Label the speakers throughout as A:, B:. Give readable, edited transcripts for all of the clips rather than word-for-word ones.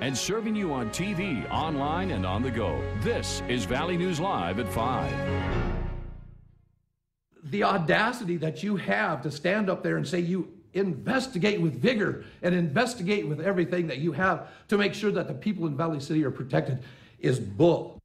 A: and serving you on TV, online, and on the go. This is Valley News Live at 5.
B: The audacity that you have to stand up there and say you investigate with vigor and investigate with everything that you have to make sure that the people in Valley City are protected is bull.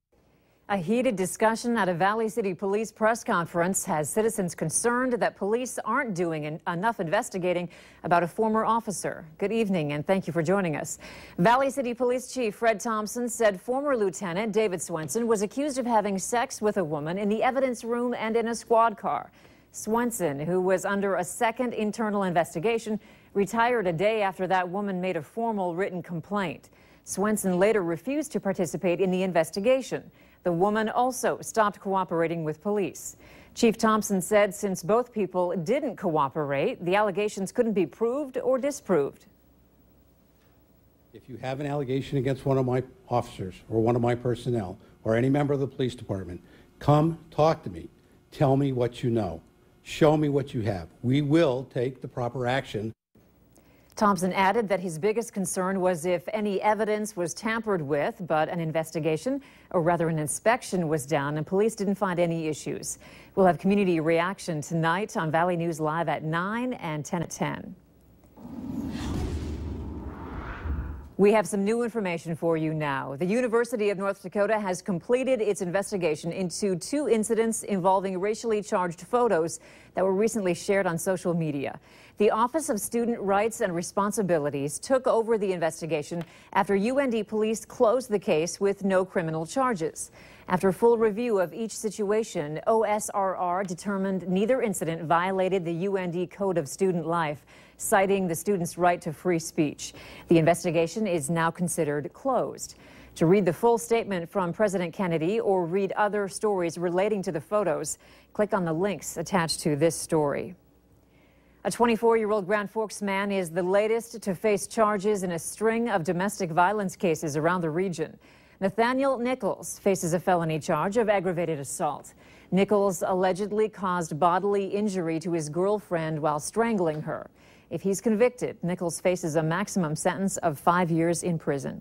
C: A heated discussion at a Valley City Police press conference has citizens concerned that police aren't doing enough investigating about a former officer. Good evening and thank you for joining us. Valley City Police Chief Fred Thompson said former Lieutenant David Swenson was accused of having sex with a woman in the evidence room and in a squad car. Swenson, who was under a second internal investigation, retired a day after that woman made a formal written complaint. Swenson later refused to participate in the investigation. The woman also stopped cooperating with police. Chief Thompson said since both people didn't cooperate, the allegations couldn't be proved or disproved.
D: If you have an allegation against one of my officers or one of my personnel or any member of the police department, come talk to me. Tell me what you know. Show me what you have. We will take the proper action.
C: Thompson added that his biggest concern was if any evidence was tampered with, but an investigation, or rather an inspection, was done and police didn't find any issues. We'll have community reaction tonight on Valley News Live at 9 and 10 at 10. We have some new information for you now. The University of North Dakota has completed its investigation into 2 incidents involving racially charged photos that were recently shared on social media. The Office of Student Rights and Responsibilities took over the investigation after UND police closed the case with no criminal charges. After full review of each situation, OSRR determined neither incident violated the UND Code of Student Life, citing the students' right to free speech. The investigation is now considered closed. To read the full statement from President Kennedy or read other stories relating to the photos, click on the links attached to this story. A 24-year-old Grand Forks man is the latest to face charges in a string of domestic violence cases around the region. Nathaniel Nichols faces a felony charge of aggravated assault. Nichols allegedly caused bodily injury to his girlfriend while strangling her. If he's convicted, Nichols faces a maximum sentence of 5 years in prison.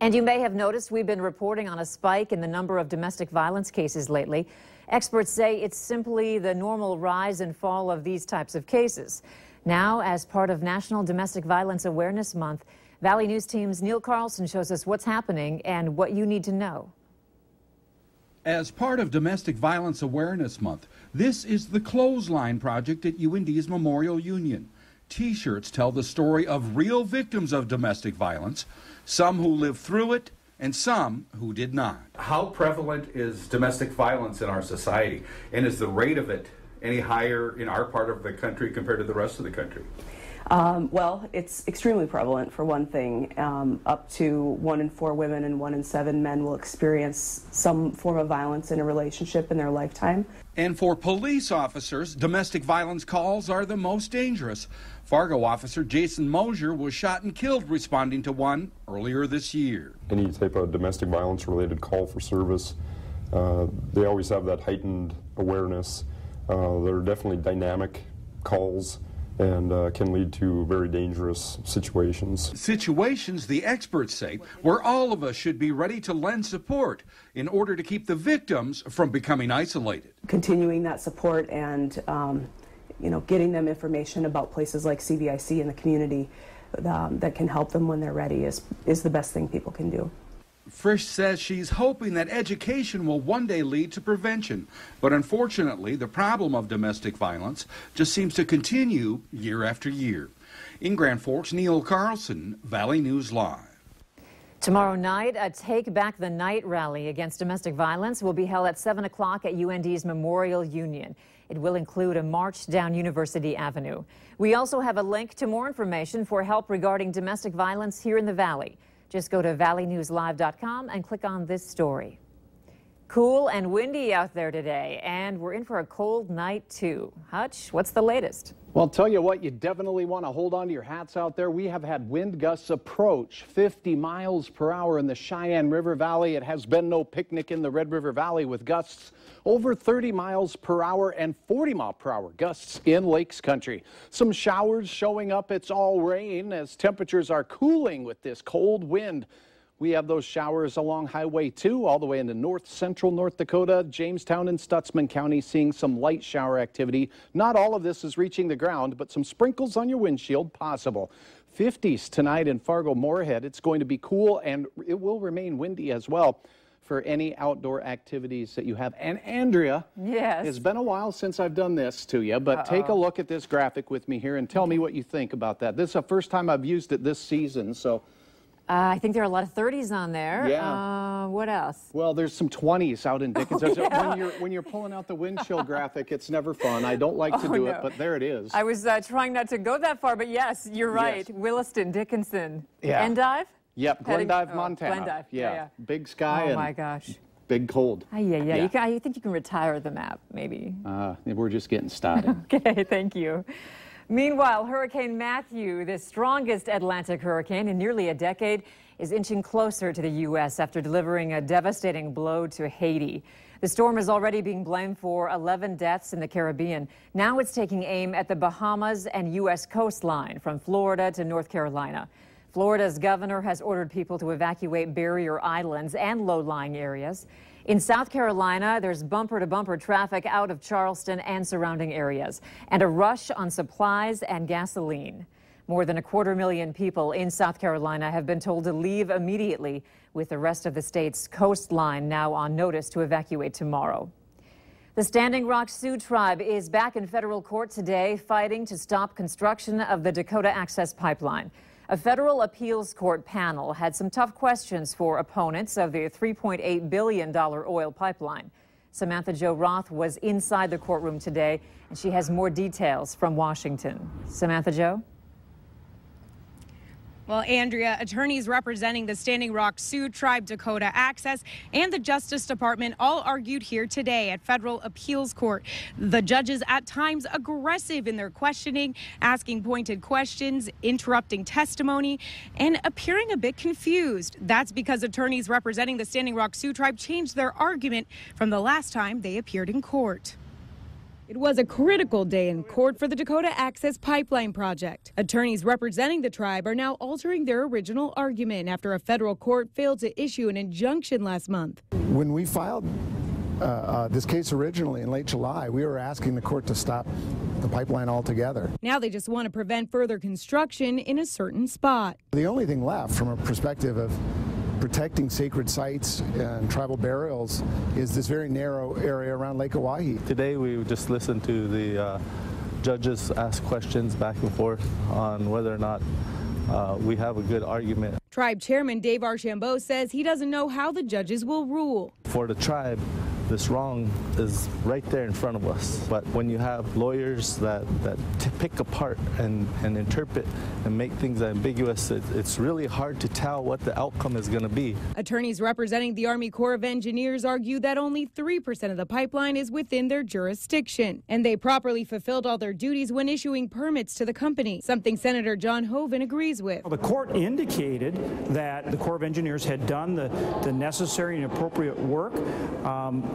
C: And you may have noticed we've been reporting on a spike in the number of domestic violence cases lately. Experts say it's simply the normal rise and fall of these types of cases. Now, as part of National Domestic Violence Awareness Month, Valley News Team's Neil Carlson shows us what's happening and what you need to know.
E: As part of Domestic Violence Awareness Month, this is the Clothesline Project at UND's Memorial Union. T-shirts tell the story of real victims of domestic violence, some who lived through it and some who did not.
F: How prevalent is domestic violence in our society, and is the rate of it any higher in our part of the country compared to the rest of the country?
G: Well, it's extremely prevalent, for one thing. Up to 1 in 4 women and 1 in 7 men will experience some form of violence in a relationship in their lifetime.
E: And for police officers, domestic violence calls are the most dangerous. Fargo officer Jason Mosier was shot and killed responding to one earlier this year.
H: Any type of domestic violence related call for service, they always have that heightened awareness. They're definitely dynamic calls and can lead to very dangerous situations.
E: Situations, the experts say, where all of us should be ready to lend support in order to keep the victims from becoming isolated.
G: Continuing that support and getting them information about places like CVIC in the community that can help them when they're ready is the best thing people can do.
E: Frisch says she's hoping that education will one day lead to prevention. But unfortunately, the problem of domestic violence just seems to continue year after year. In Grand Forks, Neil Carlson, Valley News Live.
C: Tomorrow night, a Take Back the Night rally against domestic violence will be held at 7 o'clock at UND's Memorial Union. It will include a march down University Avenue. We also have a link to more information for help regarding domestic violence here in the Valley. Just go to valleynewslive.com and click on this story. Cool and windy out there today, and we're in for a cold night too. Hutch, what's the latest?
I: Well, I'll tell you what, you definitely want to hold on to your hats out there. We have had wind gusts approach 50 miles per hour in the Cheyenne River Valley. It has been no picnic in the Red River Valley with gusts over 30 miles per hour and 40 mile per hour gusts in Lakes Country. Some showers showing up. It's all rain as temperatures are cooling with this cold wind. We have those showers along Highway 2 all the way into central North Dakota, Jamestown and Stutsman County seeing some light shower activity. Not all of this is reaching the ground, but some sprinkles on your windshield possible. 50s tonight in Fargo-Moorhead. It's going to be cool and it will remain windy as well for any outdoor activities that you have. And Andrea,
C: yes,
I: it's been a while since I've done this to you, but take a look at this graphic with me here and tell me what you think about that. This is the first time I've used it this season, so.
C: I think there are a lot of 30s on there.
I: Yeah.
C: What else?
I: Well, there's some 20s out in Dickens.
C: Oh, yeah.
I: When you're pulling out the wind chill graphic, it's never fun. I don't like to do it, but there it is.
C: I was trying not to go that far, but yes, you're right.
I: Yes.
C: Williston, Dickinson,
I: Yeah.
C: Endive?
I: Yep, Glendive, Montana.
C: Glendive,
I: yeah. Big sky
C: oh my gosh.
I: Big cold.
C: Yeah. I think you can retire the map, maybe.
I: We're just getting started.
C: Okay, thank you. Meanwhile, Hurricane Matthew, the strongest Atlantic hurricane in nearly a decade, is inching closer to the U.S. after delivering a devastating blow to Haiti. The storm is already being blamed for 11 deaths in the Caribbean. Now it's taking aim at the Bahamas and U.S. coastline from Florida to North Carolina. Florida's governor has ordered people to evacuate barrier islands and low-lying areas. In South Carolina, there's bumper-to-bumper traffic out of Charleston and surrounding areas, and a rush on supplies and gasoline. More than 250,000 people in South Carolina have been told to leave immediately, with the rest of the state's coastline now on notice to evacuate tomorrow. The Standing Rock Sioux Tribe is back in federal court today, fighting to stop construction of the Dakota Access Pipeline. A federal appeals court panel had some tough questions for opponents of the $3.8 billion oil pipeline. Samantha Jo Roth was inside the courtroom today, and she has more details from Washington. Samantha Jo?
J: Well, Andrea, attorneys representing the Standing Rock Sioux Tribe, Dakota Access, and the Justice Department all argued here today at federal appeals court. The judges at times aggressive in their questioning, asking pointed questions, interrupting testimony, and appearing a bit confused. That's because attorneys representing the Standing Rock Sioux Tribe changed their argument from the last time they appeared in court. It was a critical day in court for the Dakota Access Pipeline project. Attorneys representing the tribe are now altering their original argument after a federal court failed to issue an injunction last month.
K: When we filed this case originally in late July, we were asking the court to stop the pipeline altogether.
J: Now they just want to prevent further construction in a certain spot.
K: The only thing left from a perspective of protecting sacred sites and tribal burials is this very narrow area around Lake Oahe.
L: Today we just listened to the judges ask questions back and forth on whether or not we have a good argument.
J: Tribe Chairman Dave Archambault says he doesn't know how the judges will rule.
L: For the tribe, this wrong is right there in front of us. But when you have lawyers that pick apart and interpret and make things ambiguous, it's really hard to tell what the outcome is going to be.
J: Attorneys representing the Army Corps of Engineers argue that only 3% of the pipeline is within their jurisdiction, and they properly fulfilled all their duties when issuing permits to the company, something Senator John Hoeven agrees with.
M: The court indicated that the Corps of Engineers had done the necessary and appropriate work.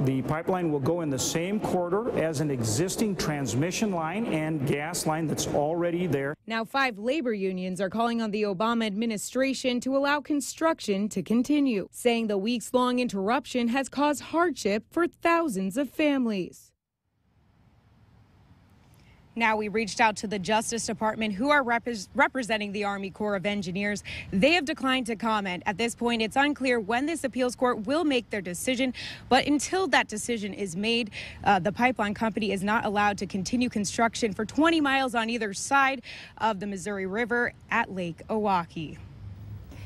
M: The pipeline will go in the same corridor as an existing transmission line and gas line that's already there.
J: Now 5 labor unions are calling on the Obama administration to allow construction to continue, saying the weeks-long interruption has caused hardship for thousands of families. Now we reached out to the Justice Department, who are representing the Army Corps of Engineers. They have declined to comment. At this point, it's unclear when this appeals court will make their decision. But until that decision is made, the pipeline company is not allowed to continue construction for 20 miles on either side of the Missouri River at Lake Oahe.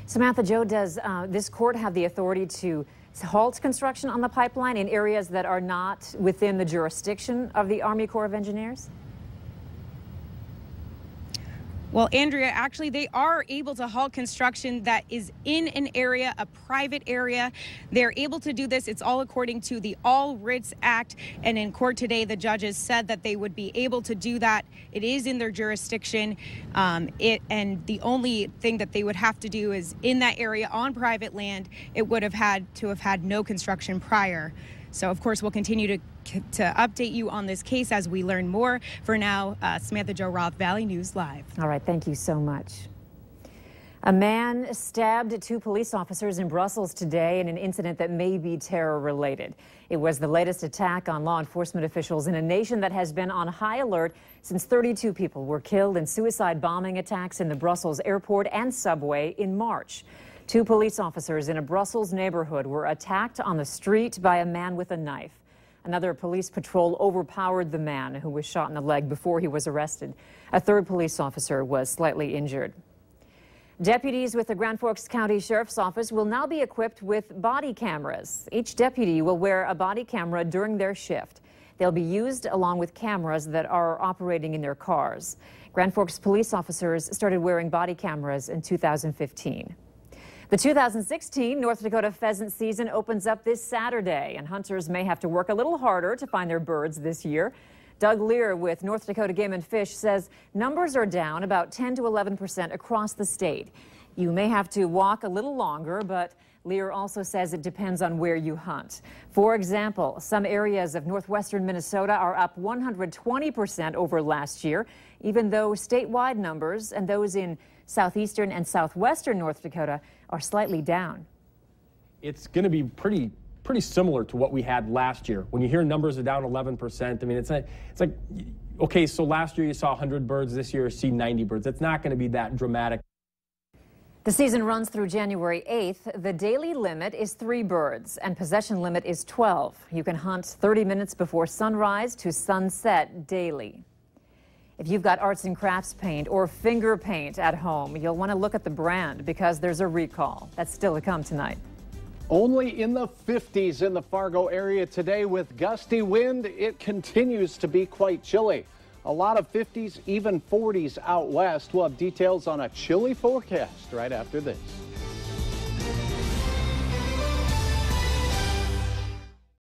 C: Samantha Jo, does this court have the authority to halt construction on the pipeline in areas that are not within the jurisdiction of the Army Corps of Engineers?
J: Well, Andrea, actually, they are able to halt construction that is in an area, a private area. They're able to do this. It's all according to the All Writs Act. And in court today, the judges said that they would be able to do that. It is in their jurisdiction. And the only thing that they would have to do is in that area on private land, it would have had to have had no construction prior. So, of course, we'll continue to update you on this case as we learn more. For now, Samantha Jo Roth, Valley News Live.
C: All right, thank you so much. A man stabbed 2 police officers in Brussels today in an incident that may be terror-related. It was the latest attack on law enforcement officials in a nation that has been on high alert since 32 people were killed in suicide bombing attacks in the Brussels airport and subway in March. 2 police officers in a Brussels neighborhood were attacked on the street by a man with a knife. Another police patrol overpowered the man who was shot in the leg before he was arrested. A 3rd police officer was slightly injured. Deputies with the Grand Forks County Sheriff's Office will now be equipped with body cameras. Each deputy will wear a body camera during their shift. They'll be used along with cameras that are operating in their cars. Grand Forks police officers started wearing body cameras in 2015. The 2016 North Dakota pheasant season opens up this Saturday, and hunters may have to work a little harder to find their birds this year. Doug Lear with North Dakota Game and Fish says numbers are down about 10 to 11% across the state. You may have to walk a little longer, but Lear also says it depends on where you hunt. For example, some areas of northwestern Minnesota are up 120% over last year, even though statewide numbers and those in southeastern and southwestern North Dakota are slightly down.
N: It's going to be pretty similar to what we had last year. When you hear numbers are down 11%, I mean, it's like, okay, so last year you saw 100 birds, this year you see 90 birds. It's not going to be that dramatic.
C: The season runs through January 8th. The daily limit is 3 birds and possession limit is 12. You can hunt 30 minutes before sunrise to sunset daily. If you've got arts and crafts paint or finger paint at home, you'll want to look at the brand because there's a recall. That's still to come tonight.
I: Only in the 50s in the Fargo area today with gusty wind. It continues to be quite chilly. A lot of 50s, even 40s out west. We'll have details on a chilly forecast right after this.